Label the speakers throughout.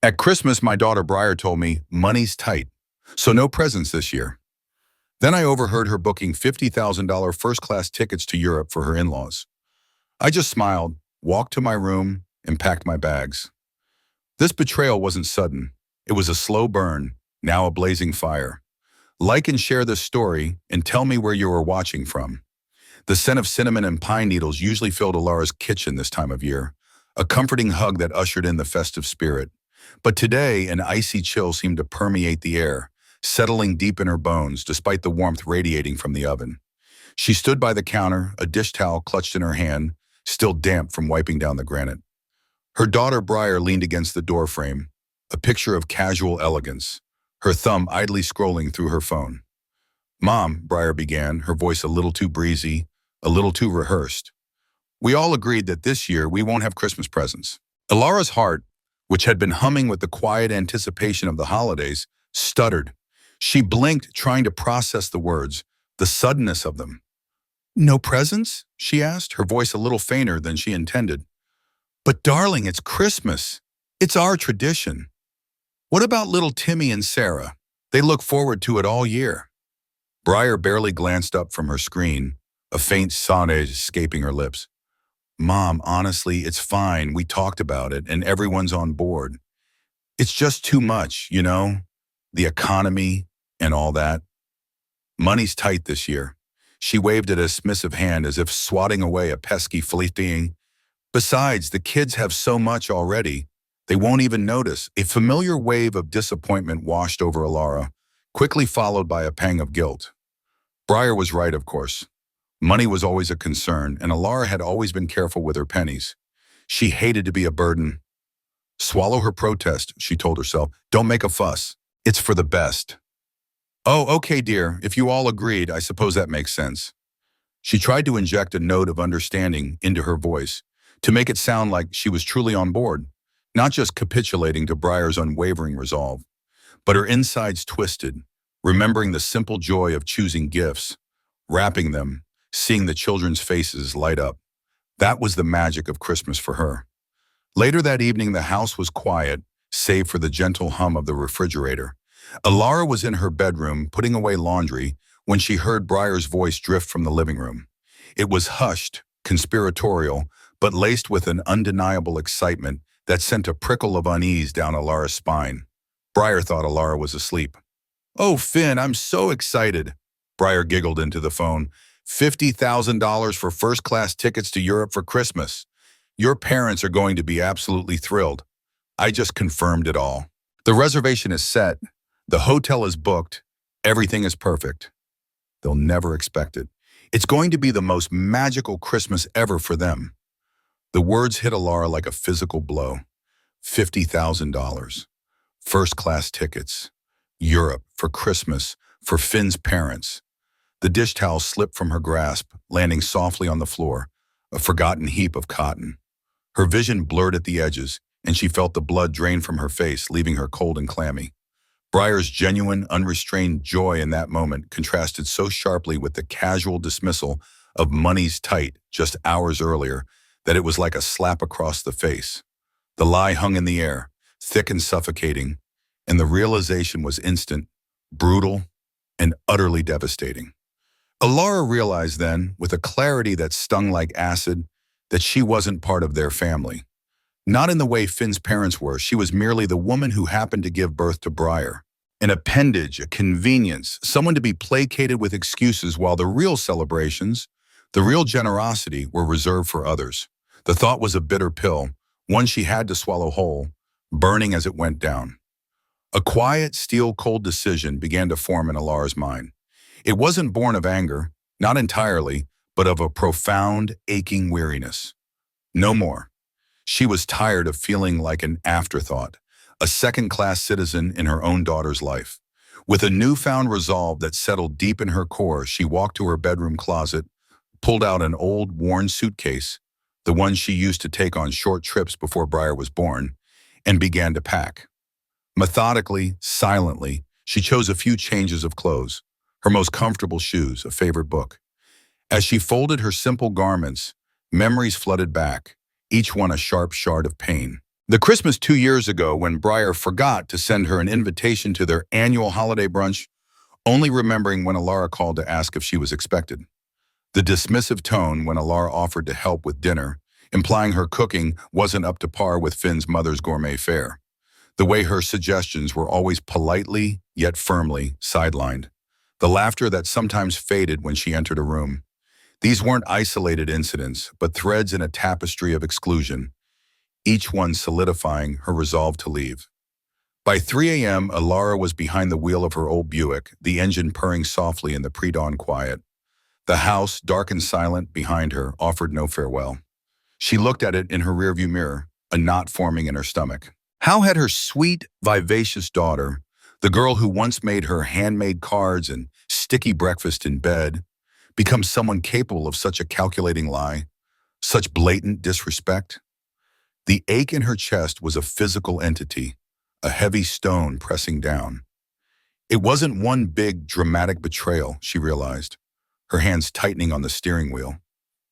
Speaker 1: At Christmas, my daughter Briar told me money's tight, so no presents this year. Then I overheard her booking $50,000 first-class tickets to Europe for her in-laws. I just smiled, walked to my room, and packed my bags. This betrayal wasn't sudden. It was a slow burn, now a blazing fire. Like and share this story, and tell me where you are watching from. The scent of cinnamon and pine needles usually filled Alara's kitchen this time of year, a comforting hug that ushered in the festive spirit. But today, an icy chill seemed to permeate the air, settling deep in her bones despite the warmth radiating from the oven. She stood by the counter, a dish towel clutched in her hand, still damp from wiping down the granite. Her daughter Briar leaned against the doorframe, a picture of casual elegance, her thumb idly scrolling through her phone. "Mom," Briar began, her voice a little too breezy, a little too rehearsed. "We all agreed that this year we won't have Christmas presents." Alara's heart, which had been humming with the quiet anticipation of the holidays, stuttered. She blinked, trying to process the words, the suddenness of them. "No presents?" she asked, her voice a little fainter than she intended. "But darling, it's Christmas. It's our tradition. What about little Timmy and Sarah? They look forward to it all year." Briar barely glanced up from her screen, a faint sonnet escaping her lips. "Mom, honestly, it's fine. We talked about it, and everyone's on board. It's just too much, you know? The economy and all that. Money's tight this year." She waved a dismissive hand as if swatting away a pesky fleeting. "Besides, the kids have so much already, they won't even notice." A familiar wave of disappointment washed over Alara, quickly followed by a pang of guilt. Briar was right, of course. Money was always a concern, and Alara had always been careful with her pennies. She hated to be a burden. "Swallow her protest," she told herself. "Don't make a fuss. It's for the best." "Oh, okay, dear. If you all agreed, I suppose that makes sense." She tried to inject a note of understanding into her voice, to make it sound like she was truly on board, not just capitulating to Briar's unwavering resolve. But her insides twisted, remembering the simple joy of choosing gifts, wrapping them, seeing the children's faces light up. That was the magic of Christmas for her. Later that evening, the house was quiet, save for the gentle hum of the refrigerator. Alara was in her bedroom, putting away laundry, when she heard Briar's voice drift from the living room. It was hushed, conspiratorial, but laced with an undeniable excitement that sent a prickle of unease down Alara's spine. Briar thought Alara was asleep. "Oh, Finn, I'm so excited." Briar giggled into the phone. $50,000 for first-class tickets to Europe for Christmas. Your parents are going to be absolutely thrilled. I just confirmed it all. The reservation is set. The hotel is booked. Everything is perfect. They'll never expect it. It's going to be the most magical Christmas ever for them. The words hit Alara like a physical blow. $50,000. First-class tickets. Europe for Christmas for Finn's parents. The dish towel slipped from her grasp, landing softly on the floor, a forgotten heap of cotton. Her vision blurred at the edges, and she felt the blood drain from her face, leaving her cold and clammy. Briar's genuine, unrestrained joy in that moment contrasted so sharply with the casual dismissal of money's tight just hours earlier that it was like a slap across the face. The lie hung in the air, thick and suffocating, and the realization was instant, brutal, and utterly devastating. Alara realized then, with a clarity that stung like acid, that she wasn't part of their family. Not in the way Finn's parents were. She was merely the woman who happened to give birth to Briar. An appendage, a convenience, someone to be placated with excuses, while the real celebrations, the real generosity, were reserved for others. The thought was a bitter pill, one she had to swallow whole, burning as it went down. A quiet, steel-cold decision began to form in Alara's mind. It wasn't born of anger, not entirely, but of a profound, aching weariness. No more. She was tired of feeling like an afterthought, a second-class citizen in her own daughter's life. With a newfound resolve that settled deep in her core, she walked to her bedroom closet, pulled out an old, worn suitcase, the one she used to take on short trips before Briar was born, and began to pack. Methodically, silently, she chose a few changes of clothes, her most comfortable shoes, a favorite book. As she folded her simple garments, memories flooded back, each one a sharp shard of pain. The Christmas 2 years ago when Briar forgot to send her an invitation to their annual holiday brunch, only remembering when Alara called to ask if she was expected. The dismissive tone when Alara offered to help with dinner, implying her cooking wasn't up to par with Finn's mother's gourmet fare. The way her suggestions were always politely, yet firmly, sidelined. The laughter that sometimes faded when she entered a room. These weren't isolated incidents, but threads in a tapestry of exclusion, each one solidifying her resolve to leave. By 3 a.m., Alara was behind the wheel of her old Buick, the engine purring softly in the pre-dawn quiet. The house, dark and silent behind her, offered no farewell. She looked at it in her rearview mirror, a knot forming in her stomach. How had her sweet, vivacious daughter, the girl who once made her handmade cards and sticky breakfast in bed, become someone capable of such a calculating lie, such blatant disrespect? The ache in her chest was a physical entity, a heavy stone pressing down. It wasn't one big, dramatic betrayal, she realized, her hands tightening on the steering wheel.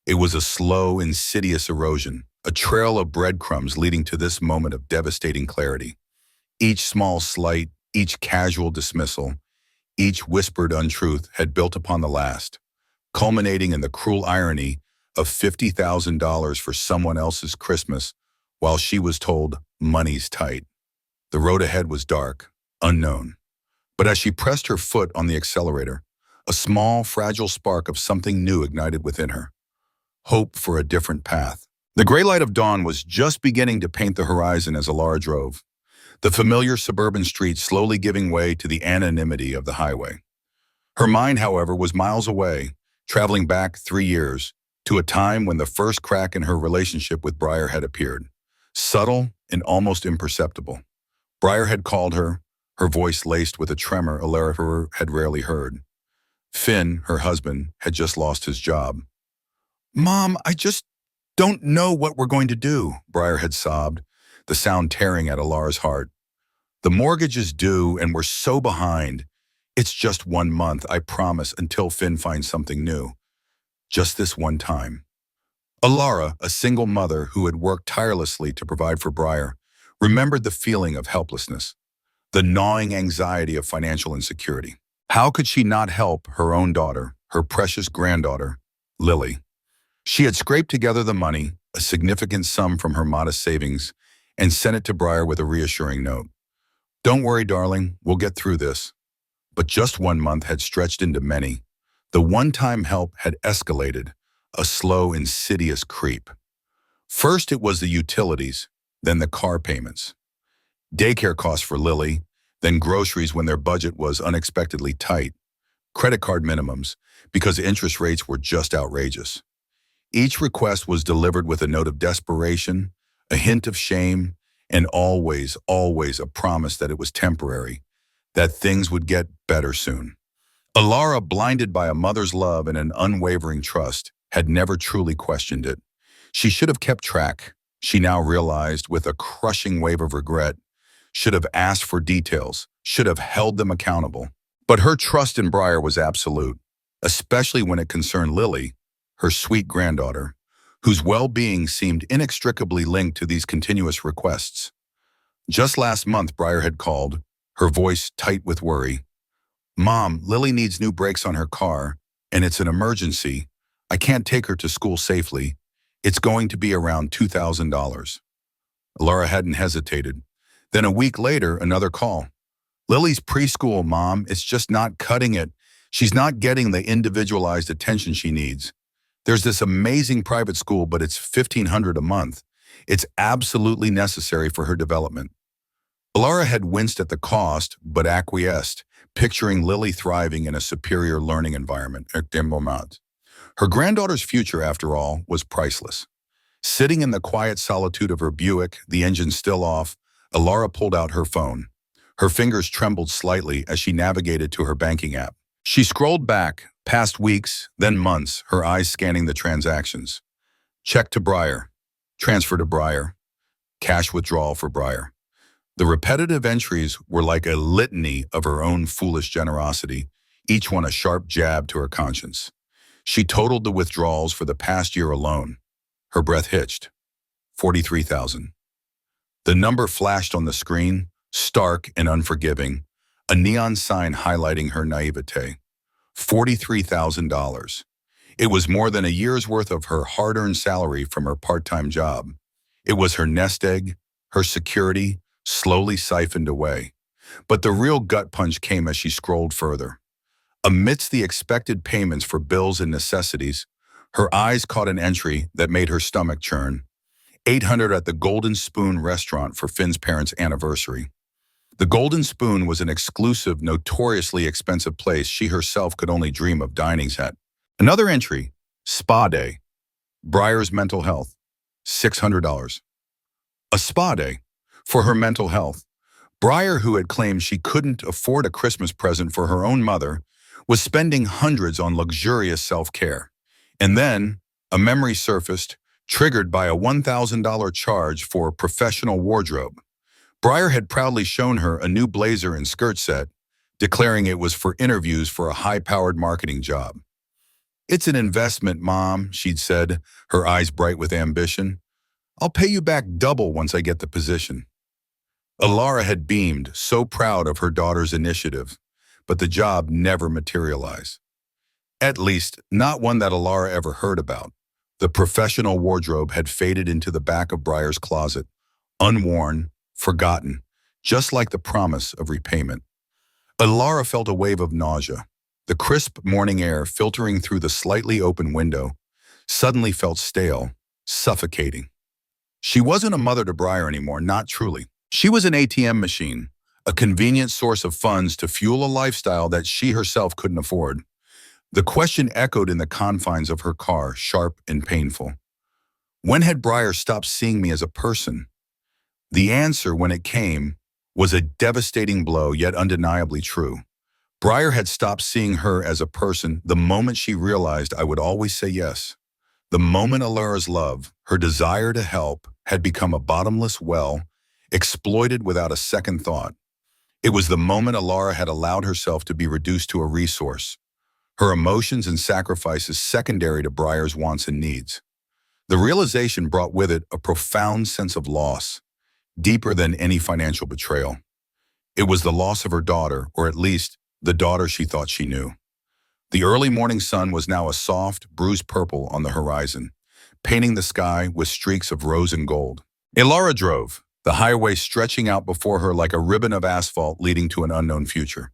Speaker 1: It was a slow, insidious erosion, a trail of breadcrumbs leading to this moment of devastating clarity. Each small slight, each casual dismissal, each whispered untruth had built upon the last, culminating in the cruel irony of $50,000 for someone else's Christmas while she was told money's tight. The road ahead was dark, unknown. But as she pressed her foot on the accelerator, a small, fragile spark of something new ignited within her. Hope for a different path. The gray light of dawn was just beginning to paint the horizon as Alara drove, the familiar suburban street slowly giving way to the anonymity of the highway. Her mind, however, was miles away, traveling back 3 years, to a time when the first crack in her relationship with Briar had appeared. Subtle and almost imperceptible. Briar had called her, her voice laced with a tremor Alara had rarely heard. Finn, her husband, had just lost his job. "Mom, I just don't know what we're going to do," Briar had sobbed, the sound tearing at Alara's heart. "The mortgage is due and we're so behind. It's just 1 month, I promise, until Finn finds something new. Just this one time." Alara, a single mother who had worked tirelessly to provide for Briar, remembered the feeling of helplessness, the gnawing anxiety of financial insecurity. How could she not help her own daughter, her precious granddaughter, Lily? She had scraped together the money, a significant sum from her modest savings, and sent it to Briar with a reassuring note. "Don't worry, darling, we'll get through this." But just 1 month had stretched into many. The one-time help had escalated, a slow, insidious creep. First it was the utilities, then the car payments. Daycare costs for Lily, then groceries when their budget was unexpectedly tight. Credit card minimums, because interest rates were just outrageous. Each request was delivered with a note of desperation, a hint of shame, and always, always a promise that it was temporary, that things would get better soon. Alara, blinded by a mother's love and an unwavering trust, had never truly questioned it. She should have kept track, she now realized with a crushing wave of regret, should have asked for details, should have held them accountable. But her trust in Briar was absolute, especially when it concerned Lily, her sweet granddaughter, whose well-being seemed inextricably linked to these continuous requests. Just last month, Briar had called, her voice tight with worry. "Mom, Lily needs new brakes on her car, and it's an emergency. I can't take her to school safely. It's going to be around $2,000. Alara hadn't hesitated. Then a week later, another call. "Lily's preschool, Mom. It's just not cutting it. She's not getting the individualized attention she needs. There's this amazing private school, but it's $1,500 a month. It's absolutely necessary for her development." Alara had winced at the cost, but acquiesced, picturing Lily thriving in a superior learning environment. Her granddaughter's future, after all, was priceless. Sitting in the quiet solitude of her Buick, the engine still off, Alara pulled out her phone. Her fingers trembled slightly as she navigated to her banking app. She scrolled back, past weeks, then months, her eyes scanning the transactions. Check to Briar. Transfer to Briar. Cash withdrawal for Briar. The repetitive entries were like a litany of her own foolish generosity, each one a sharp jab to her conscience. She totaled the withdrawals for the past year alone. Her breath hitched. 43,000. The number flashed on the screen, stark and unforgiving, a neon sign highlighting her naivete. $43,000. It was more than a year's worth of her hard-earned salary from her part-time job. It was her nest egg, her security, slowly siphoned away. But the real gut punch came as she scrolled further. Amidst the expected payments for bills and necessities, her eyes caught an entry that made her stomach churn. 800 at the Golden Spoon restaurant for Finn's parents' anniversary. The Golden Spoon was an exclusive, notoriously expensive place she herself could only dream of dining at. Another entry, spa day. Briar's mental health, $600. A spa day for her mental health. Briar, who had claimed she couldn't afford a Christmas present for her own mother, was spending hundreds on luxurious self-care. And then, a memory surfaced, triggered by a $1,000 charge for a professional wardrobe. Briar had proudly shown her a new blazer and skirt set, declaring it was for interviews for a high-powered marketing job. "It's an investment, Mom," she'd said, her eyes bright with ambition. "I'll pay you back double once I get the position." Alara had beamed, so proud of her daughter's initiative, but the job never materialized. At least, not one that Alara ever heard about. The professional wardrobe had faded into the back of Briar's closet, unworn, forgotten, just like the promise of repayment. Alara felt a wave of nausea. The crisp morning air filtering through the slightly open window suddenly felt stale, suffocating. She wasn't a mother to Briar anymore, not truly. She was an ATM machine, a convenient source of funds to fuel a lifestyle that she herself couldn't afford. The question echoed in the confines of her car, sharp and painful. When had Briar stopped seeing me as a person? The answer, when it came, was a devastating blow, yet undeniably true. Briar had stopped seeing her as a person the moment she realized I would always say yes. The moment Alara's love, her desire to help, had become a bottomless well, exploited without a second thought. It was the moment Alara had allowed herself to be reduced to a resource, her emotions and sacrifices secondary to Briar's wants and needs. The realization brought with it a profound sense of loss, deeper than any financial betrayal. It was the loss of her daughter, or at least the daughter she thought she knew. The early morning sun was now a soft, bruised purple on the horizon, painting the sky with streaks of rose and gold. Alara drove, the highway stretching out before her like a ribbon of asphalt leading to an unknown future.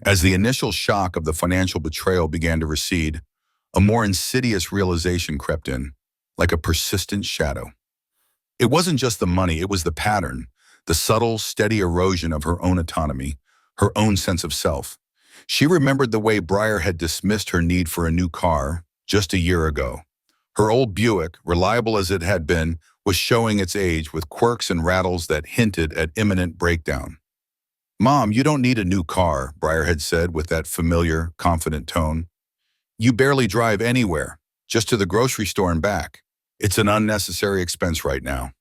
Speaker 1: As the initial shock of the financial betrayal began to recede, a more insidious realization crept in, like a persistent shadow. It wasn't just the money, it was the pattern, the subtle, steady erosion of her own autonomy, her own sense of self. She remembered the way Briar had dismissed her need for a new car just a year ago. Her old Buick, reliable as it had been, was showing its age with quirks and rattles that hinted at imminent breakdown. "Mom, you don't need a new car," Briar had said with that familiar, confident tone. "You barely drive anywhere, just to the grocery store and back. It's an unnecessary expense right now."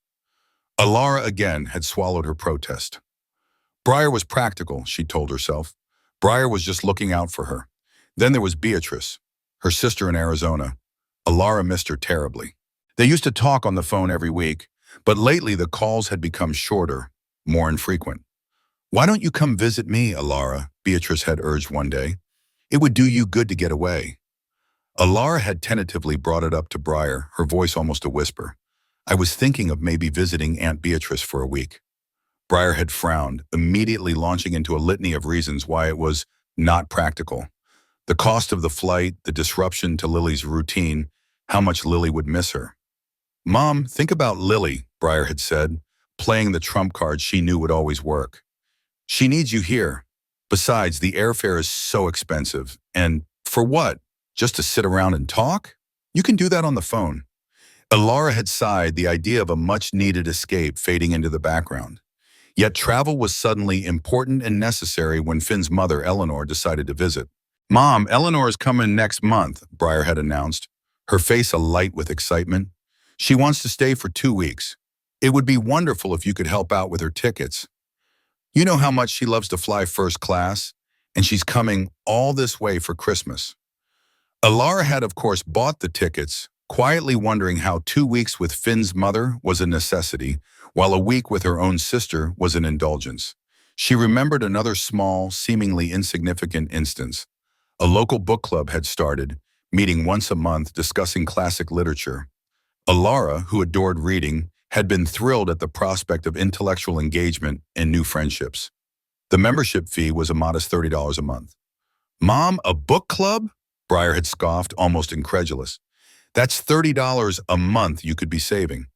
Speaker 1: Alara again had swallowed her protest. Briar was practical, she told herself. Briar was just looking out for her. Then there was Beatrice, her sister in Arizona. Alara missed her terribly. They used to talk on the phone every week, but lately the calls had become shorter, more infrequent. "Why don't you come visit me, Alara?" Beatrice had urged one day. "It would do you good to get away." Alara had tentatively brought it up to Briar, her voice almost a whisper. "I was thinking of maybe visiting Aunt Beatrice for a week." Briar had frowned, immediately launching into a litany of reasons why it was not practical. The cost of the flight, the disruption to Lily's routine, how much Lily would miss her. "Mom, think about Lily," Briar had said, playing the trump card she knew would always work. "She needs you here. Besides, the airfare is so expensive. And for what? Just to sit around and talk? You can do that on the phone." Alara had sighed, the idea of a much-needed escape fading into the background. Yet travel was suddenly important and necessary when Finn's mother, Eleanor, decided to visit. "Mom, Eleanor is coming next month," Briar had announced, her face alight with excitement. "She wants to stay for 2 weeks. It would be wonderful if you could help out with her tickets. You know how much she loves to fly first class, and she's coming all this way for Christmas." Alara had, of course, bought the tickets, quietly wondering how 2 weeks with Finn's mother was a necessity, while a week with her own sister was an indulgence. She remembered another small, seemingly insignificant instance. A local book club had started, meeting once a month discussing classic literature. Alara, who adored reading, had been thrilled at the prospect of intellectual engagement and new friendships. The membership fee was a modest $30 a month. "Mom, a book club?" Briar had scoffed, almost incredulous. "That's $30 a month you could be saving.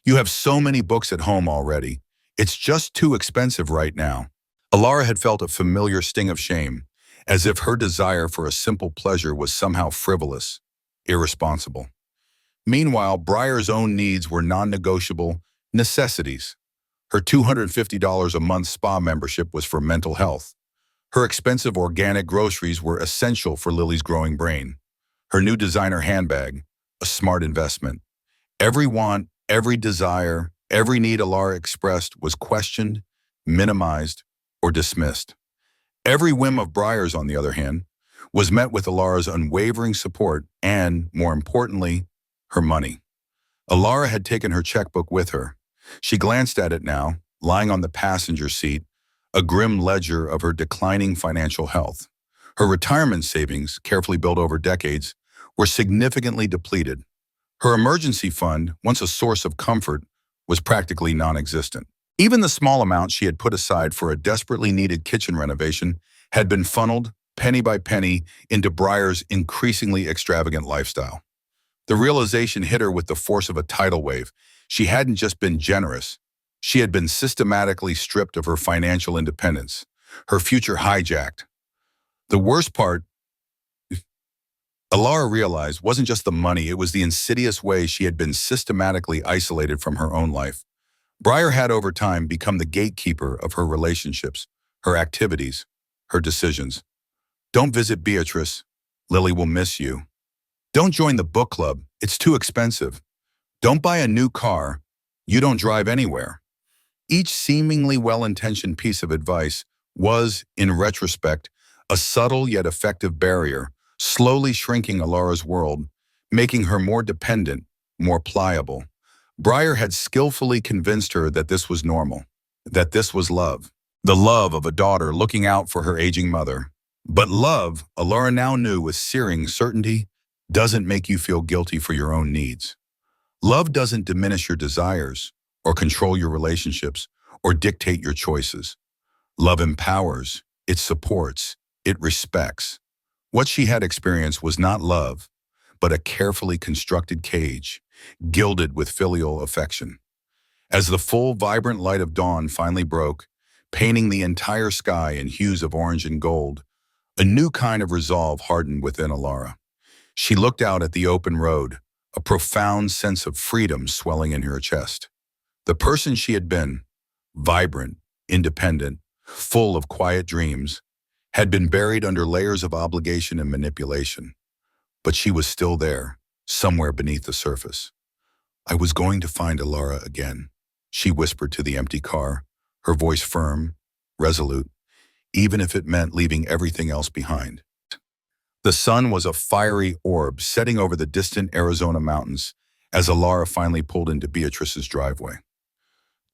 Speaker 1: You have so many books at home already. It's just too expensive right now." Alara had felt a familiar sting of shame, as if her desire for a simple pleasure was somehow frivolous, irresponsible. Meanwhile, Briar's own needs were non-negotiable necessities. Her $250 a month spa membership was for mental health. Her expensive organic groceries were essential for Lily's growing brain. Her new designer handbag, a smart investment. Every want, every desire, every need Alara expressed was questioned, minimized, or dismissed. Every whim of Briar's, on the other hand, was met with Alara's unwavering support and, more importantly, her money. Alara had taken her checkbook with her. She glanced at it now, lying on the passenger seat, a grim ledger of her declining financial health. Her retirement savings, carefully built over decades, were significantly depleted. Her emergency fund, once a source of comfort, was practically non-existent. Even the small amount she had put aside for a desperately needed kitchen renovation had been funneled, penny by penny, into Briar's increasingly extravagant lifestyle. The realization hit her with the force of a tidal wave. She hadn't just been generous. She had been systematically stripped of her financial independence, her future hijacked. The worst part, Alara realized, wasn't just the money, it was the insidious way she had been systematically isolated from her own life. Briar had over time become the gatekeeper of her relationships, her activities, her decisions. "Don't visit Beatrice. Lily will miss you. Don't join the book club. It's too expensive. Don't buy a new car. You don't drive anywhere." Each seemingly well-intentioned piece of advice was, in retrospect, a subtle yet effective barrier, slowly shrinking Alara's world, making her more dependent, more pliable. Briar had skillfully convinced her that this was normal, that this was love, the love of a daughter looking out for her aging mother. But love, Alara now knew with searing certainty, doesn't make you feel guilty for your own needs. Love doesn't diminish your desires, or control your relationships, or dictate your choices. Love empowers, it supports, it respects. What she had experienced was not love, but a carefully constructed cage, gilded with filial affection. As the full, vibrant light of dawn finally broke, painting the entire sky in hues of orange and gold, a new kind of resolve hardened within Alara. She looked out at the open road, a profound sense of freedom swelling in her chest. The person she had been, vibrant, independent, full of quiet dreams, had been buried under layers of obligation and manipulation. But she was still there, somewhere beneath the surface. "I was going to find Alara again," she whispered to the empty car, her voice firm, resolute, even if it meant leaving everything else behind. The sun was a fiery orb setting over the distant Arizona mountains as Alara finally pulled into Beatrice's driveway.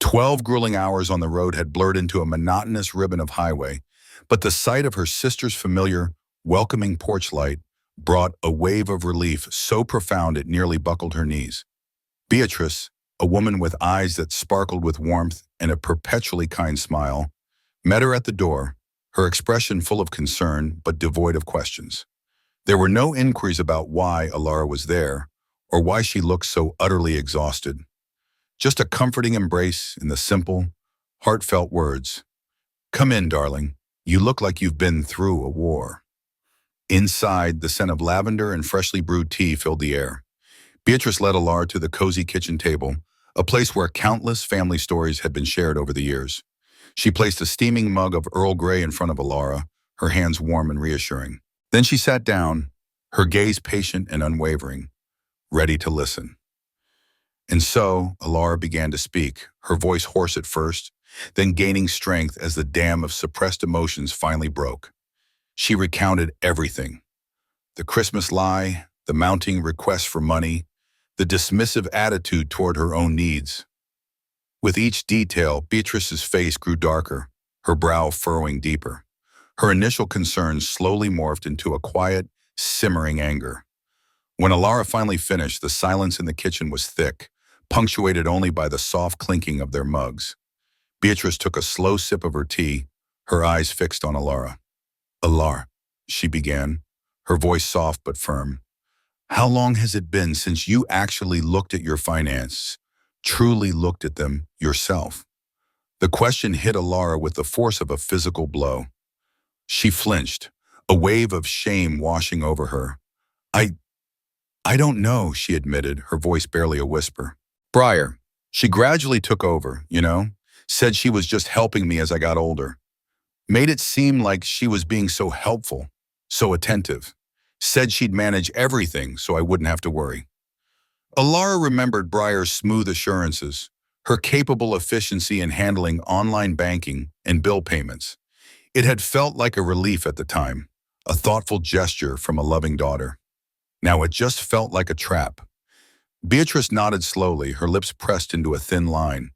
Speaker 1: 12 grueling hours on the road had blurred into a monotonous ribbon of highway, but the sight of her sister's familiar, welcoming porch light brought a wave of relief so profound it nearly buckled her knees. Beatrice, a woman with eyes that sparkled with warmth and a perpetually kind smile, met her at the door, her expression full of concern but devoid of questions. There were no inquiries about why Alara was there or why she looked so utterly exhausted. Just a comforting embrace in the simple, heartfelt words, "Come in, darling. You look like you've been through a war." Inside, the scent of lavender and freshly brewed tea filled the air. Beatrice led Alara to the cozy kitchen table, a place where countless family stories had been shared over the years. She placed a steaming mug of Earl Grey in front of Alara, her hands warm and reassuring. Then she sat down, her gaze patient and unwavering, ready to listen. And so, Alara began to speak, her voice hoarse at first, then gaining strength as the dam of suppressed emotions finally broke. She recounted everything: the Christmas lie, the mounting request for money, the dismissive attitude toward her own needs. With each detail, Beatrice's face grew darker, her brow furrowing deeper. Her initial concerns slowly morphed into a quiet, simmering anger. When Alara finally finished, the silence in the kitchen was thick, punctuated only by the soft clinking of their mugs. Beatrice took a slow sip of her tea, her eyes fixed on Alara. "Alar," she began, her voice soft but firm. "How long has it been since you actually looked at your finances, truly looked at them yourself?" The question hit Alara with the force of a physical blow. She flinched, a wave of shame washing over her. I I don't know," she admitted, her voice barely a whisper. "Briar, she gradually took over, said she was just helping me as I got older. Made it seem like she was being so helpful, so attentive. Said she'd manage everything so I wouldn't have to worry." Alara remembered Briar's smooth assurances, her capable efficiency in handling online banking and bill payments. It had felt like a relief at the time, a thoughtful gesture from a loving daughter. Now it just felt like a trap. Beatrice nodded slowly, her lips pressed into a thin line.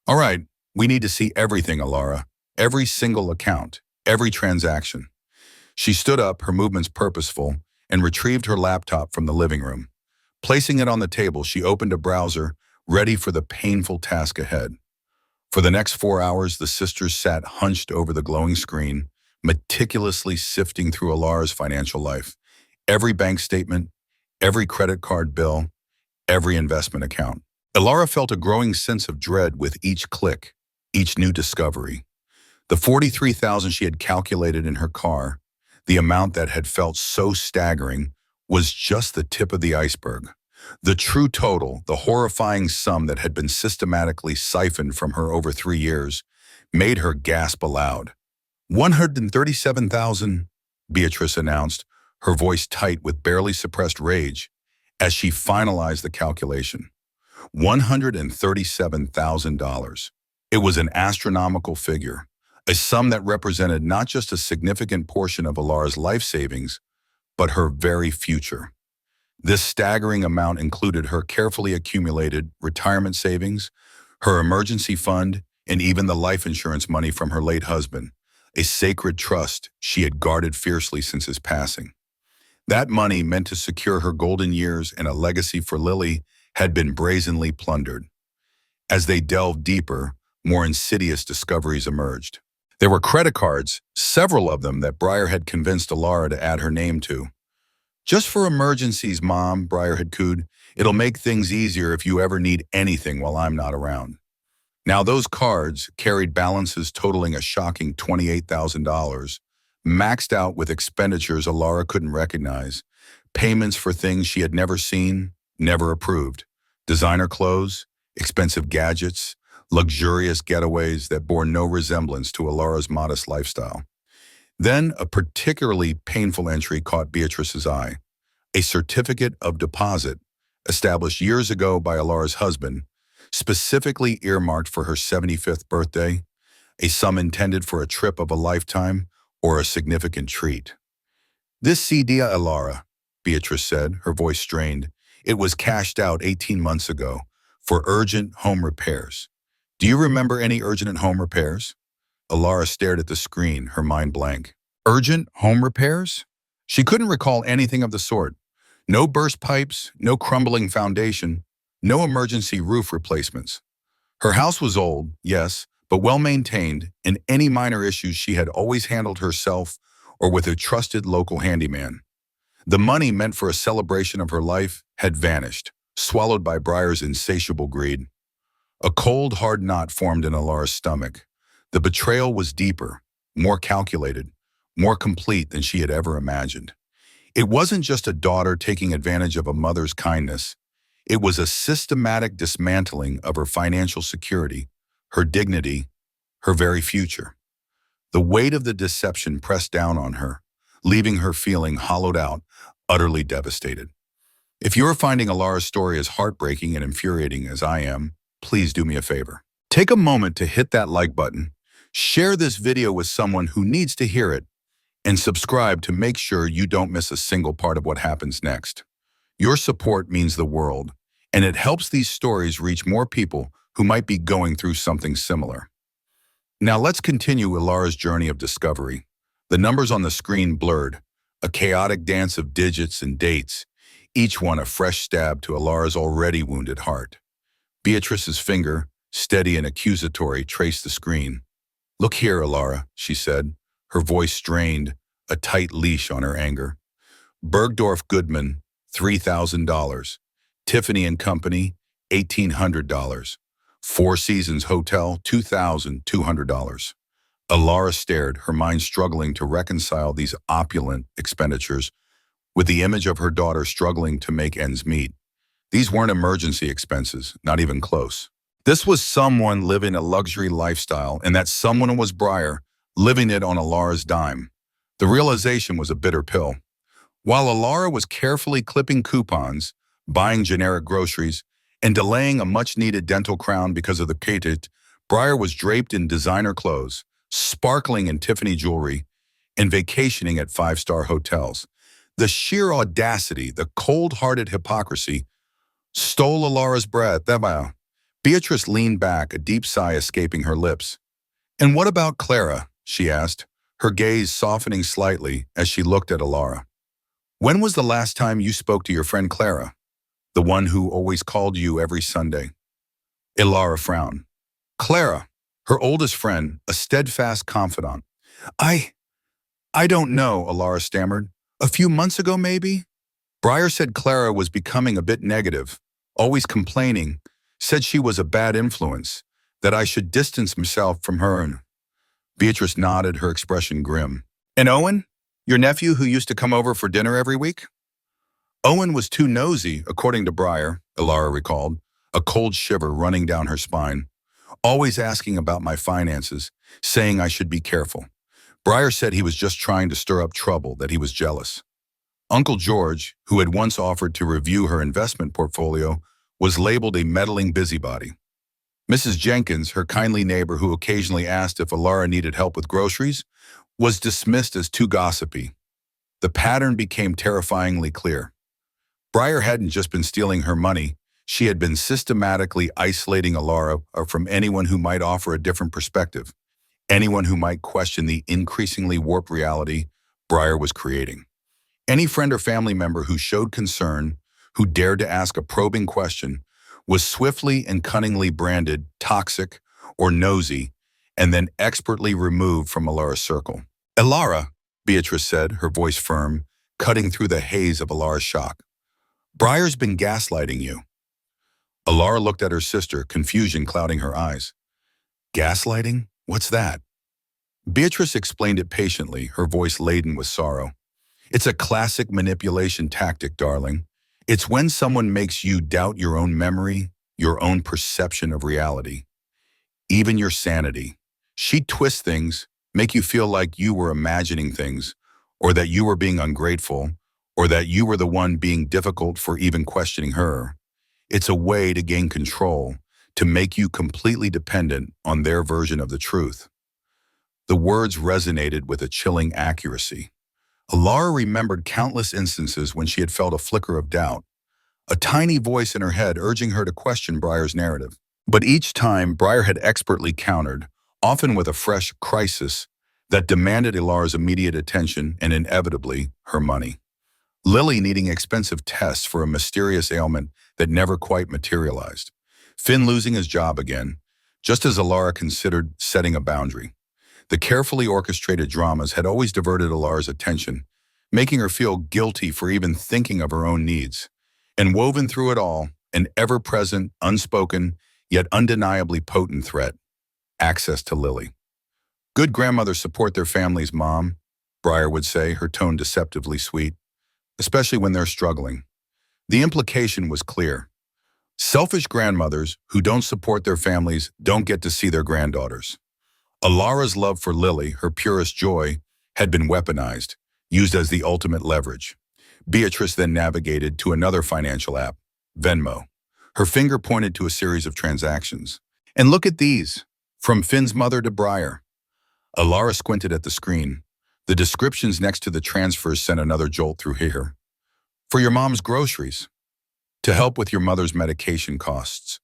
Speaker 1: "All right, we need to see everything, Alara. Every single account, every transaction." She stood up, her movements purposeful, and retrieved her laptop from the living room. Placing it on the table, she opened a browser, ready for the painful task ahead. For the next 4 hours, the sisters sat hunched over the glowing screen, meticulously sifting through Alara's financial life. Every bank statement, every credit card bill, every investment account. Alara felt a growing sense of dread with each click, each new discovery. The 43,000 she had calculated in her car, the amount that had felt so staggering, was just the tip of the iceberg. The true total, the horrifying sum that had been systematically siphoned from her over 3 years, made her gasp aloud. 137,000, Beatrice announced, her voice tight with barely suppressed rage, as she finalized the calculation. $137,000. It was an astronomical figure, a sum that represented not just a significant portion of Alara's life savings, but her very future. This staggering amount included her carefully accumulated retirement savings, her emergency fund, and even the life insurance money from her late husband, a sacred trust she had guarded fiercely since his passing. That money, meant to secure her golden years and a legacy for Lily, had been brazenly plundered. As they delved deeper, more insidious discoveries emerged. There were credit cards, several of them that Briar had convinced Alara to add her name to. "Just for emergencies, Mom," Briar had cooed. "It'll make things easier if you ever need anything while I'm not around." Now those cards carried balances totaling a shocking $28,000, maxed out with expenditures Alara couldn't recognize, payments for things she had never seen, never approved, designer clothes, expensive gadgets, luxurious getaways that bore no resemblance to Alara's modest lifestyle. Then a particularly painful entry caught Beatrice's eye. A certificate of deposit, established years ago by Alara's husband, specifically earmarked for her 75th birthday, a sum intended for a trip of a lifetime or a significant treat. "This CD, Alara," Beatrice said, her voice strained. "It was cashed out 18 months ago for urgent home repairs. Do you remember any urgent home repairs?" Alara stared at the screen, her mind blank. Urgent home repairs? She couldn't recall anything of the sort. No burst pipes, no crumbling foundation, no emergency roof replacements. Her house was old, yes, but well-maintained, and any minor issues she had always handled herself or with a trusted local handyman. The money meant for a celebration of her life had vanished, swallowed by Briar's insatiable greed. A cold, hard knot formed in Alara's stomach. The betrayal was deeper, more calculated, more complete than she had ever imagined. It wasn't just a daughter taking advantage of a mother's kindness. It was a systematic dismantling of her financial security, her dignity, her very future. The weight of the deception pressed down on her, leaving her feeling hollowed out, utterly devastated. If you're finding Alara's story as heartbreaking and infuriating as I am, please do me a favor. Take a moment to hit that like button, share this video with someone who needs to hear it, and subscribe to make sure you don't miss a single part of what happens next. Your support means the world, and it helps these stories reach more people who might be going through something similar. Now let's continue Ilara's journey of discovery. The numbers on the screen blurred, a chaotic dance of digits and dates, each one a fresh stab to Ilara's already wounded heart. Beatrice's finger, steady and accusatory, traced the screen. "Look here, Ilara," she said, her voice strained, a tight leash on her anger. "Bergdorf Goodman, $3,000. Tiffany and Company, $1,800. Four Seasons Hotel, $2,200. Ilara stared, her mind struggling to reconcile these opulent expenditures with the image of her daughter struggling to make ends meet. These weren't emergency expenses, not even close. This was someone living a luxury lifestyle, and that someone was Briar, living it on Ilara's dime. The realization was a bitter pill. While Ilara was carefully clipping coupons, buying generic groceries, and delaying a much-needed dental crown because of the patent, Briar was draped in designer clothes, sparkling in Tiffany jewelry, and vacationing at five-star hotels. The sheer audacity, the cold-hearted hypocrisy, stole Ilara's breath. Beatrice leaned back, a deep sigh escaping her lips. "And what about Clara?" she asked, her gaze softening slightly as she looked at Ilara. "When was the last time you spoke to your friend Clara, the one who always called you every Sunday?" Ilara frowned. Clara, her oldest friend, a steadfast confidant. I don't know," Ilara stammered. "A few months ago, maybe?" Briar said Clara was becoming a bit negative, always complaining, said she was a bad influence, that I should distance myself from her. Beatrice nodded, her expression grim. "And Owen? Your nephew who used to come over for dinner every week?" "Owen was too nosy, according to Briar," Ilara recalled, a cold shiver running down her spine. "Always asking about my finances, saying I should be careful. Briar said he was just trying to stir up trouble, that he was jealous." Uncle George, who had once offered to review her investment portfolio, was labeled a meddling busybody. Mrs. Jenkins, her kindly neighbor who occasionally asked if Ilara needed help with groceries, was dismissed as too gossipy. The pattern became terrifyingly clear. Briar hadn't just been stealing her money, she had been systematically isolating Ilara from anyone who might offer a different perspective, anyone who might question the increasingly warped reality Briar was creating. Any friend or family member who showed concern, who dared to ask a probing question, was swiftly and cunningly branded toxic or nosy, and then expertly removed from Ilara's circle. "Ilara," Beatrice said, her voice firm, cutting through the haze of Ilara's shock. "Briar's been gaslighting you." Ilara looked at her sister, confusion clouding her eyes. "Gaslighting? What's that?" Beatrice explained it patiently, her voice laden with sorrow. "It's a classic manipulation tactic, darling. It's when someone makes you doubt your own memory, your own perception of reality, even your sanity. She'd twist things, make you feel like you were imagining things, or that you were being ungrateful, or that you were the one being difficult for even questioning her. It's a way to gain control, to make you completely dependent on their version of the truth." The words resonated with a chilling accuracy. Ilara remembered countless instances when she had felt a flicker of doubt, a tiny voice in her head urging her to question Briar's narrative. But each time, Briar had expertly countered, often with a fresh crisis that demanded Ilara's immediate attention and inevitably her money. Lily needing expensive tests for a mysterious ailment that never quite materialized. Finn losing his job again, just as Ilara considered setting a boundary. The carefully orchestrated dramas had always diverted Ilara's attention, making her feel guilty for even thinking of her own needs. And woven through it all, an ever-present, unspoken, yet undeniably potent threat: access to Lily. "Good grandmothers support their families, Mom," Briar would say, her tone deceptively sweet, "especially when they're struggling." The implication was clear. Selfish grandmothers who don't support their families don't get to see their granddaughters. Ilara's love for Lily, her purest joy, had been weaponized, used as the ultimate leverage. Beatrice then navigated to another financial app, Venmo. Her finger pointed to a series of transactions. "And look at these, from Finn's mother to Briar." Ilara squinted at the screen. The descriptions next to the transfers sent another jolt through her. "For your mom's groceries. To help with your mother's medication costs.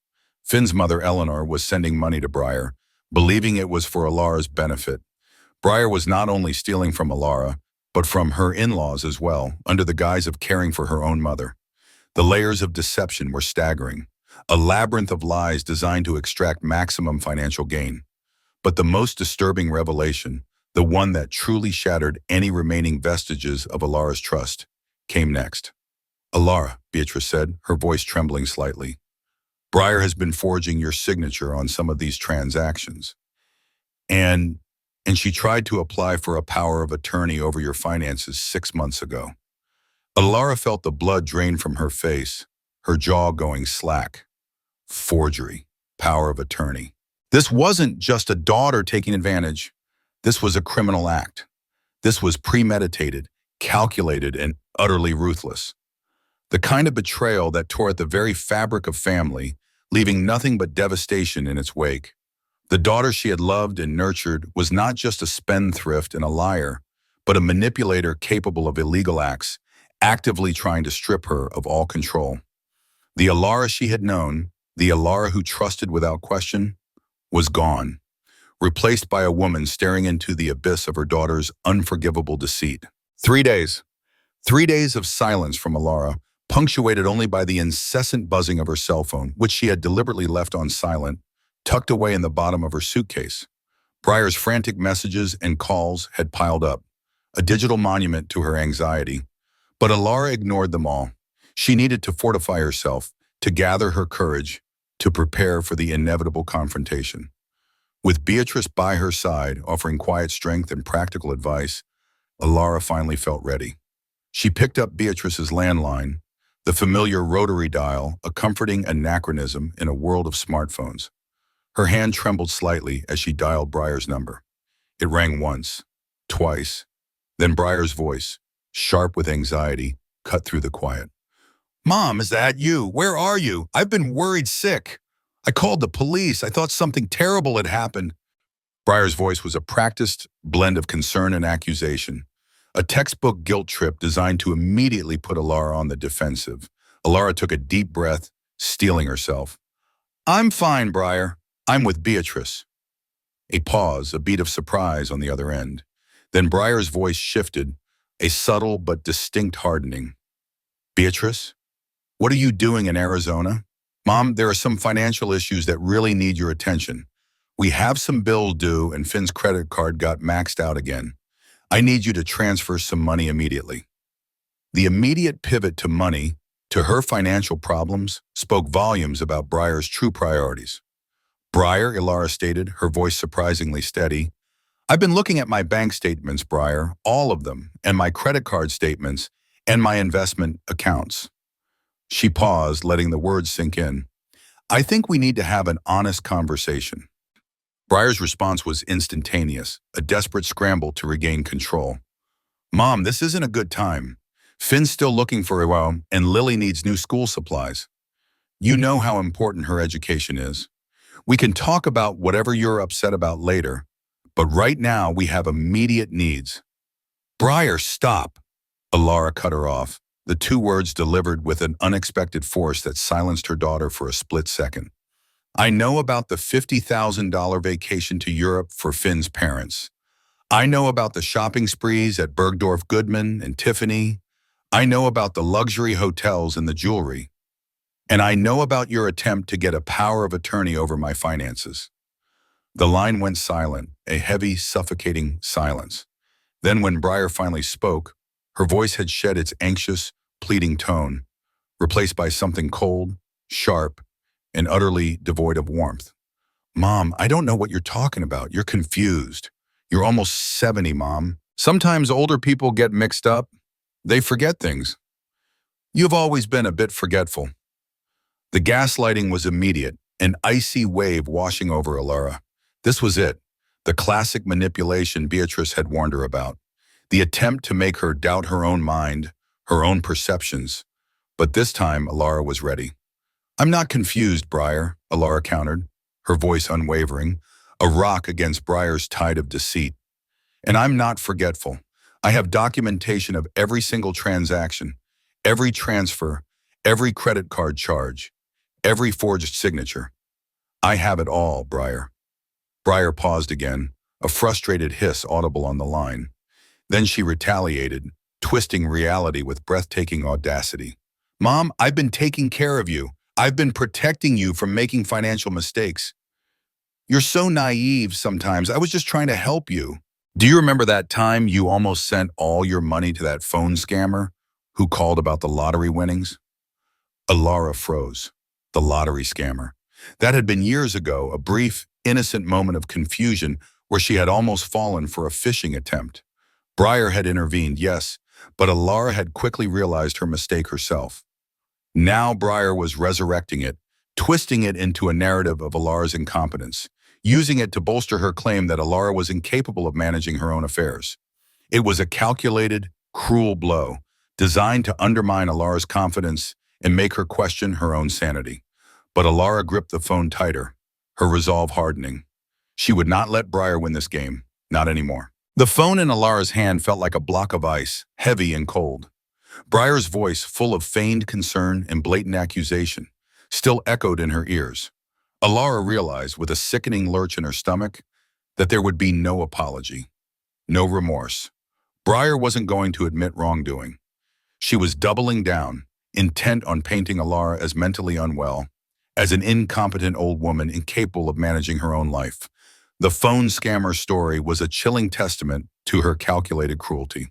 Speaker 1: Finn's mother, Eleanor, was sending money to Briar, believing it was for Alara's benefit. Briar was not only stealing from Alara, but from her in-laws as well, under the guise of caring for her own mother. The layers of deception were staggering, a labyrinth of lies designed to extract maximum financial gain. But the most disturbing revelation, the one that truly shattered any remaining vestiges of Alara's trust, came next. Alara, Beatrice said, her voice trembling slightly. Briar has been forging your signature on some of these transactions. And she tried to apply for a power of attorney over your finances 6 months ago. Alara felt the blood drain from her face, her jaw going slack. Forgery, power of attorney. This wasn't just a daughter taking advantage. This was a criminal act. This was premeditated, calculated, and utterly ruthless. The kind of betrayal that tore at the very fabric of family, leaving nothing but devastation in its wake. The daughter she had loved and nurtured was not just a spendthrift and a liar, but a manipulator capable of illegal acts, actively trying to strip her of all control. The Alara she had known, the Alara who trusted without question, was gone, replaced by a woman staring into the abyss of her daughter's unforgivable deceit. 3 days. 3 days of silence from Alara, punctuated only by the incessant buzzing of her cell phone, which she had deliberately left on silent, tucked away in the bottom of her suitcase. Briar's frantic messages and calls had piled up, a digital monument to her anxiety. But Alara ignored them all. She needed to fortify herself, to gather her courage, to prepare for the inevitable confrontation. With Beatrice by her side, offering quiet strength and practical advice, Alara finally felt ready. She picked up Beatrice's landline, the familiar rotary dial, a comforting anachronism in a world of smartphones. Her hand trembled slightly as she dialed Briar's number. It rang once, twice, then Briar's voice, sharp with anxiety, cut through the quiet. "Mom, is that you? Where are you? I've been worried sick. I called the police. I thought something terrible had happened." Briar's voice was a practiced blend of concern and accusation, a textbook guilt trip designed to immediately put Alara on the defensive. Alara took a deep breath, steeling herself. "I'm fine, Briar. I'm with Beatrice." A pause, a beat of surprise on the other end. Then Briar's voice shifted, a subtle but distinct hardening. "Beatrice, what are you doing in Arizona?" "Mom, there are some financial issues that really need your attention. We have some bills due and Finn's credit card got maxed out again. I need you to transfer some money immediately." The immediate pivot to money, to her financial problems, spoke volumes about Briar's true priorities. "Briar," Alara stated, her voice surprisingly steady, "I've been looking at my bank statements, Briar, all of them, and my credit card statements, and my investment accounts." She paused, letting the words sink in. "I think we need to have an honest conversation." Briar's response was instantaneous, a desperate scramble to regain control. "Mom, this isn't a good time. Finn's still looking for a while, and Lily needs new school supplies. You know how important her education is. We can talk about whatever you're upset about later, but right now we have immediate needs." "Briar, stop!" Alara cut her off, the two words delivered with an unexpected force that silenced her daughter for a split second. "I know about the $50,000 vacation to Europe for Finn's parents. I know about the shopping sprees at Bergdorf Goodman and Tiffany. I know about the luxury hotels and the jewelry. And I know about your attempt to get a power of attorney over my finances." The line went silent, a heavy, suffocating silence. Then when Briar finally spoke, her voice had shed its anxious, pleading tone, replaced by something cold, sharp, and utterly devoid of warmth. "Mom, I don't know what you're talking about. You're confused. You're almost 70, Mom. Sometimes older people get mixed up. They forget things. You've always been a bit forgetful." The gaslighting was immediate, an icy wave washing over Alara. This was it, the classic manipulation Beatrice had warned her about, the attempt to make her doubt her own mind, her own perceptions. But this time, Alara was ready. "I'm not confused, Briar," Alara countered, her voice unwavering, a rock against Briar's tide of deceit. "And I'm not forgetful. I have documentation of every single transaction, every transfer, every credit card charge, every forged signature. I have it all, Briar. Briar paused again, a frustrated hiss audible on the line. Then she retaliated, twisting reality with breathtaking audacity. Mom, I've been taking care of you. I've been protecting you from making financial mistakes. You're so naive sometimes. I was just trying to help you. Do you remember that time you almost sent all your money to that phone scammer who called about the lottery winnings? Alara froze. The lottery scammer. That had been years ago, a brief, innocent moment of confusion where she had almost fallen for a phishing attempt. Briar had intervened, yes, but Alara had quickly realized her mistake herself. Now Briar was resurrecting it, twisting it into a narrative of Alara's incompetence, using it to bolster her claim that Alara was incapable of managing her own affairs. It was a calculated, cruel blow, designed to undermine Alara's confidence and make her question her own sanity. But Alara gripped the phone tighter, her resolve hardening. She would not let Briar win this game, not anymore. The phone in Alara's hand felt like a block of ice, heavy and cold. Briar's voice, full of feigned concern and blatant accusation, still echoed in her ears. Alara realized, with a sickening lurch in her stomach, that there would be no apology, no remorse. Briar wasn't going to admit wrongdoing. She was doubling down, intent on painting Alara as mentally unwell, as an incompetent old woman incapable of managing her own life. The phone scammer story was a chilling testament to her calculated cruelty.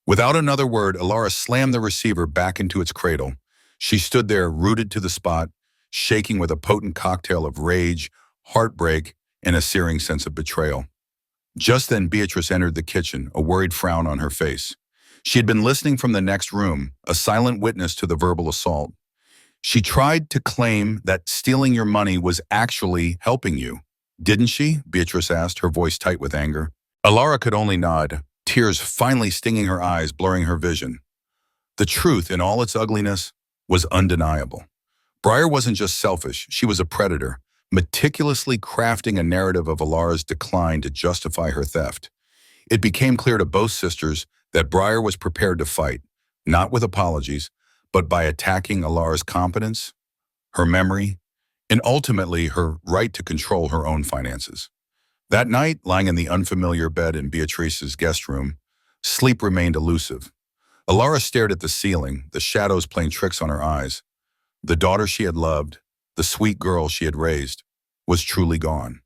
Speaker 1: Without another word, Alara slammed the receiver back into its cradle. She stood there, rooted to the spot, shaking with a potent cocktail of rage, heartbreak, and a searing sense of betrayal. Just then, Beatrice entered the kitchen, a worried frown on her face. She had been listening from the next room, a silent witness to the verbal assault. She tried to claim that stealing your money was actually helping you. Didn't she? Beatrice asked, her voice tight with anger. Alara could only nod, tears finally stinging her eyes, blurring her vision. The truth, in all its ugliness, was undeniable. Briar wasn't just selfish, she was a predator, meticulously crafting a narrative of Alara's decline to justify her theft. It became clear to both sisters that Briar was prepared to fight, not with apologies, but by attacking Alara's competence, her memory, and ultimately her right to control her own finances. That night, lying in the unfamiliar bed in Beatrice's guest room, sleep remained elusive. Alara stared at the ceiling, the shadows playing tricks on her eyes. The daughter she had loved, the sweet girl she had raised, was truly gone.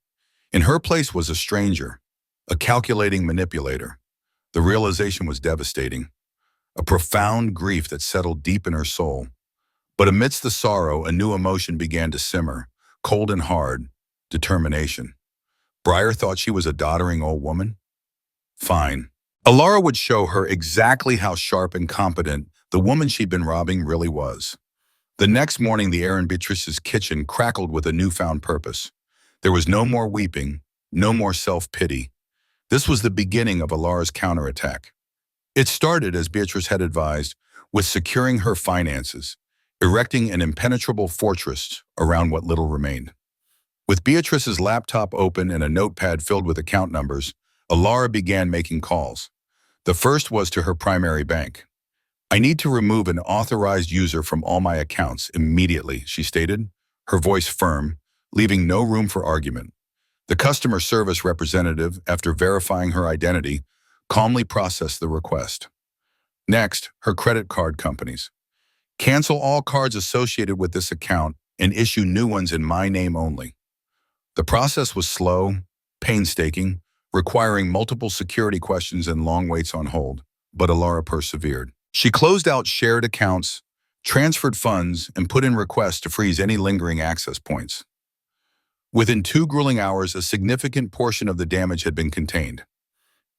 Speaker 1: In her place was a stranger, a calculating manipulator. The realization was devastating, a profound grief that settled deep in her soul. But amidst the sorrow, a new emotion began to simmer, cold and hard: determination. Briar thought she was a doddering old woman? Fine. Alara would show her exactly how sharp and competent the woman she'd been robbing really was. The next morning, the air in Beatrice's kitchen crackled with a newfound purpose. There was no more weeping, no more self-pity. This was the beginning of Alara's counterattack. It started, as Beatrice had advised, with securing her finances, erecting an impenetrable fortress around what little remained. With Beatrice's laptop open and a notepad filled with account numbers, Alara began making calls. The first was to her primary bank. "I need to remove an authorized user from all my accounts immediately," she stated, her voice firm, leaving no room for argument. The customer service representative, after verifying her identity, calmly processed the request. Next, her credit card companies. "Cancel all cards associated with this account and issue new ones in my name only." The process was slow, painstaking, requiring multiple security questions and long waits on hold, but Alara persevered. She closed out shared accounts, transferred funds, and put in requests to freeze any lingering access points. Within 2 grueling hours, a significant portion of the damage had been contained.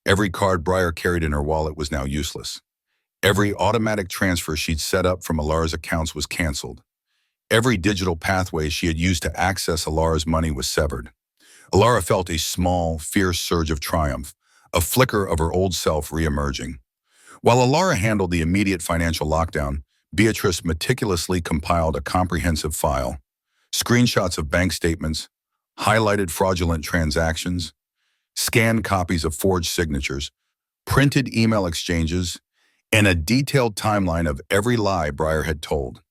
Speaker 1: Every card Briar carried in her wallet was now useless. Every automatic transfer she'd set up from Alara's accounts was canceled. Every digital pathway she had used to access Alara's money was severed. Alara felt a small, fierce surge of triumph, a flicker of her old self re-emerging. While Alara handled the immediate financial lockdown, Beatrice meticulously compiled a comprehensive file: screenshots of bank statements, highlighted fraudulent transactions, scanned copies of forged signatures, printed email exchanges, and a detailed timeline of every lie Briar had told.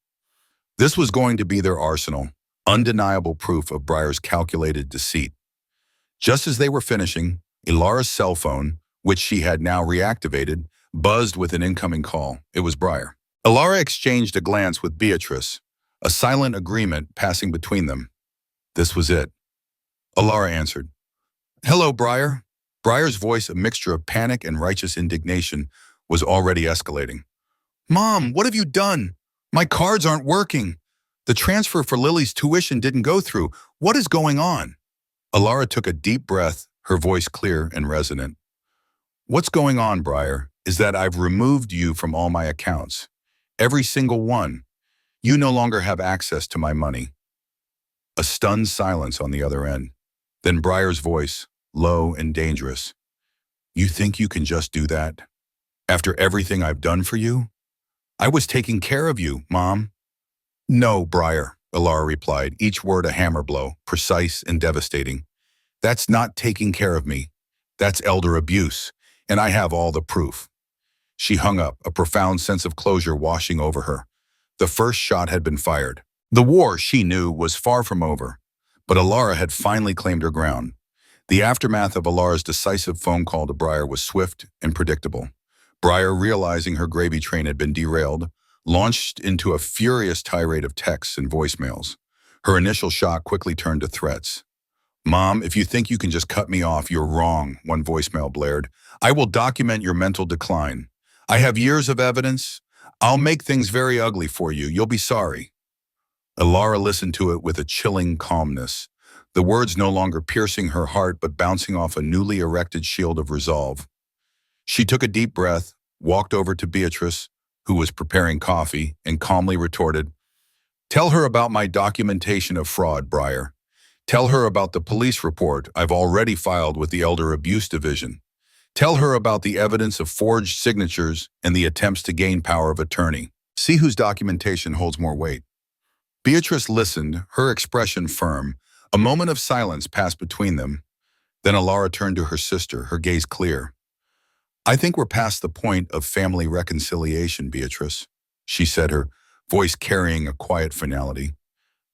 Speaker 1: This was going to be their arsenal, undeniable proof of Breyer's calculated deceit. Just as they were finishing, Ilara's cell phone, which she had now reactivated, buzzed with an incoming call. It was Breyer. Ilara exchanged a glance with Beatrice, a silent agreement passing between them. This was it. Ilara answered. Hello, Breyer. Breyer's voice, a mixture of panic and righteous indignation, was already escalating. Mom, what have you done? My cards aren't working. The transfer for Lily's tuition didn't go through. What is going on? Ilara took a deep breath, her voice clear and resonant. What's going on, Breyer, is that I've removed you from all my accounts. Every single one. You no longer have access to my money. A stunned silence on the other end. Then Breyer's voice, low and dangerous. You think you can just do that? After everything I've done for you? I was taking care of you, Mom. No, Breyer, Ilara replied, each word a hammer blow, precise and devastating. That's not taking care of me. That's elder abuse, and I have all the proof. She hung up, a profound sense of closure washing over her. The first shot had been fired. The war, she knew, was far from over, but Ilara had finally claimed her ground. The aftermath of Ilara's decisive phone call to Breyer was swift and predictable. Breyer, realizing her gravy train had been derailed, launched into a furious tirade of texts and voicemails. Her initial shock quickly turned to threats. Mom, if you think you can just cut me off, you're wrong, one voicemail blared. I will document your mental decline. I have years of evidence. I'll make things very ugly for you. You'll be sorry. Ilara listened to it with a chilling calmness, the words no longer piercing her heart but bouncing off a newly erected shield of resolve. She took a deep breath, walked over to Beatrice, who was preparing coffee, and calmly retorted, Tell her about my documentation of fraud, Breyer. Tell her about the police report I've already filed with the Elder Abuse Division. Tell her about the evidence of forged signatures and the attempts to gain power of attorney. See whose documentation holds more weight. Beatrice listened, her expression firm. A moment of silence passed between them. Then Ilara turned to her sister, her gaze clear. I think we're past the point of family reconciliation, Beatrice, she said, her voice carrying a quiet finality.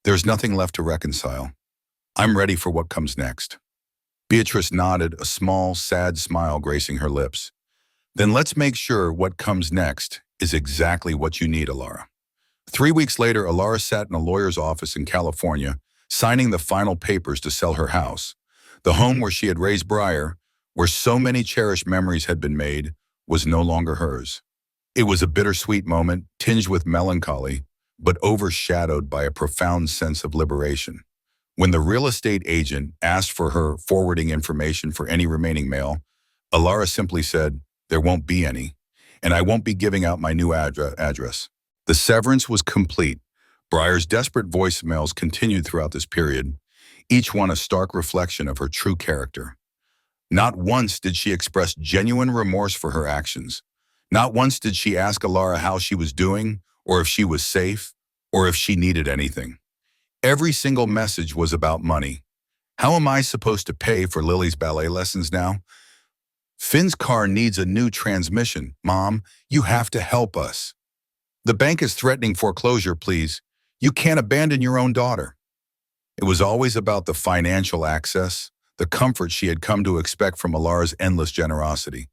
Speaker 1: There's nothing left to reconcile. I'm ready for what comes next. Beatrice nodded, a small, sad smile gracing her lips. Then let's make sure what comes next is exactly what you need, Ilara. 3 weeks later, Ilara sat in a lawyer's office in California, signing the final papers to sell her house. The home where she had raised Breyer, where so many cherished memories had been made, was no longer hers. It was a bittersweet moment, tinged with melancholy, but overshadowed by a profound sense of liberation. When the real estate agent asked for her forwarding information for any remaining mail, Ilara simply said, there won't be any, and I won't be giving out my new address. The severance was complete. Breyer's desperate voicemails continued throughout this period, each one a stark reflection of her true character. Not once did she express genuine remorse for her actions. Not once did she ask Ilara how she was doing, or if she was safe, or if she needed anything. Every single message was about money. How am I supposed to pay for Lily's ballet lessons now? Finn's car needs a new transmission. Mom, you have to help us. The bank is threatening foreclosure, please. You can't abandon your own daughter. It was always about the financial access, the comfort she had come to expect from Ilara's endless generosity.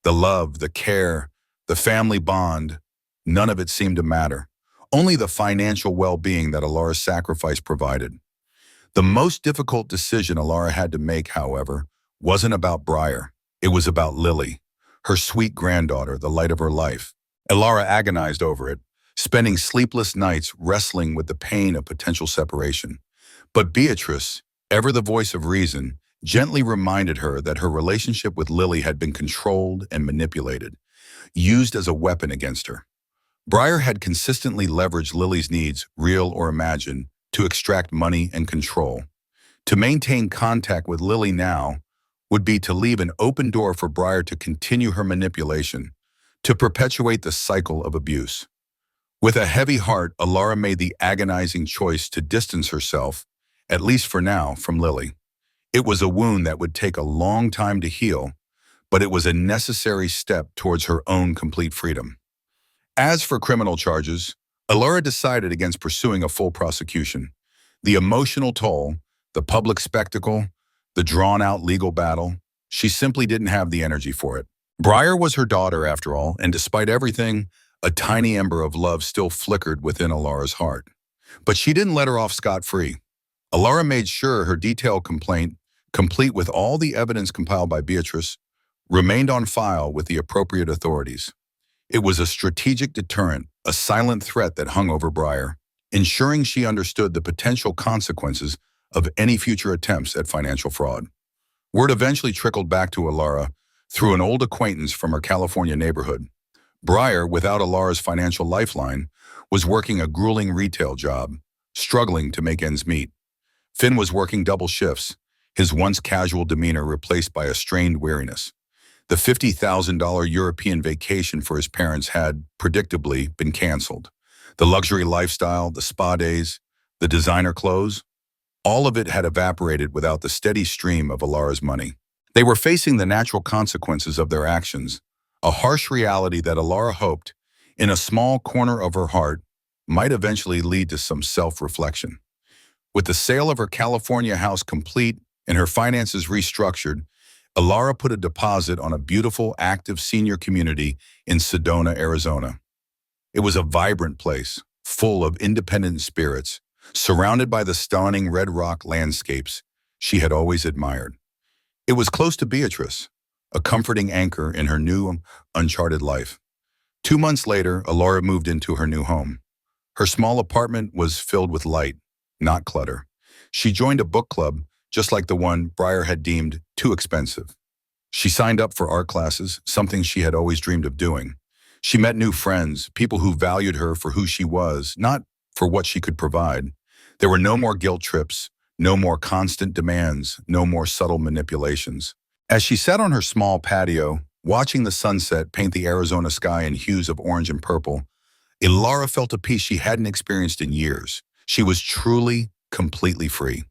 Speaker 1: The love, the care, the family bond, none of it seemed to matter. Only the financial well-being that Ilara's sacrifice provided. The most difficult decision Ilara had to make, however, wasn't about Breyer. It was about Lily, her sweet granddaughter, the light of her life. Ilara agonized over it, spending sleepless nights wrestling with the pain of potential separation. But Beatrice, ever the voice of reason, gently reminded her that her relationship with Lily had been controlled and manipulated, used as a weapon against her. Breyer had consistently leveraged Lily's needs, real or imagined, to extract money and control. To maintain contact with Lily now would be to leave an open door for Breyer to continue her manipulation, to perpetuate the cycle of abuse. With a heavy heart, Ilara made the agonizing choice to distance herself, at least for now, from Lily. It was a wound that would take a long time to heal, but it was a necessary step towards her own complete freedom. As for criminal charges, Ilara decided against pursuing a full prosecution. The emotional toll, the public spectacle, the drawn-out legal battle, she simply didn't have the energy for it. Briar was her daughter, after all, and despite everything, a tiny ember of love still flickered within Alara's heart. But she didn't let her off scot-free. Alara made sure her detailed complaint, complete with all the evidence compiled by Beatrice, remained on file with the appropriate authorities. It was a strategic deterrent, a silent threat that hung over Briar, ensuring she understood the potential consequences of any future attempts at financial fraud. Word eventually trickled back to Alara through an old acquaintance from her California neighborhood. Briar, without Alara's financial lifeline, was working a grueling retail job, struggling to make ends meet. Finn was working double shifts, his once casual demeanor replaced by a strained weariness. The $50,000 European vacation for his parents had, predictably, been canceled. The luxury lifestyle, the spa days, the designer clothes, all of it had evaporated without the steady stream of Alara's money. They were facing the natural consequences of their actions, a harsh reality that Alara hoped, in a small corner of her heart, might eventually lead to some self-reflection. With the sale of her California house complete and her finances restructured, Alara put a deposit on a beautiful, active senior community in Sedona, Arizona. It was a vibrant place, full of independent spirits, surrounded by the stunning red rock landscapes she had always admired. It was close to Beatrice, a comforting anchor in her new, uncharted life. 2 months later, Alara moved into her new home. Her small apartment was filled with light, not clutter. She joined a book club, just like the one Briar had deemed too expensive. She signed up for art classes, something she had always dreamed of doing. She met new friends, people who valued her for who she was, not for what she could provide. There were no more guilt trips, no more constant demands, no more subtle manipulations. As she sat on her small patio, watching the sunset paint the Arizona sky in hues of orange and purple, Alara felt a peace she hadn't experienced in years. She was truly, completely free.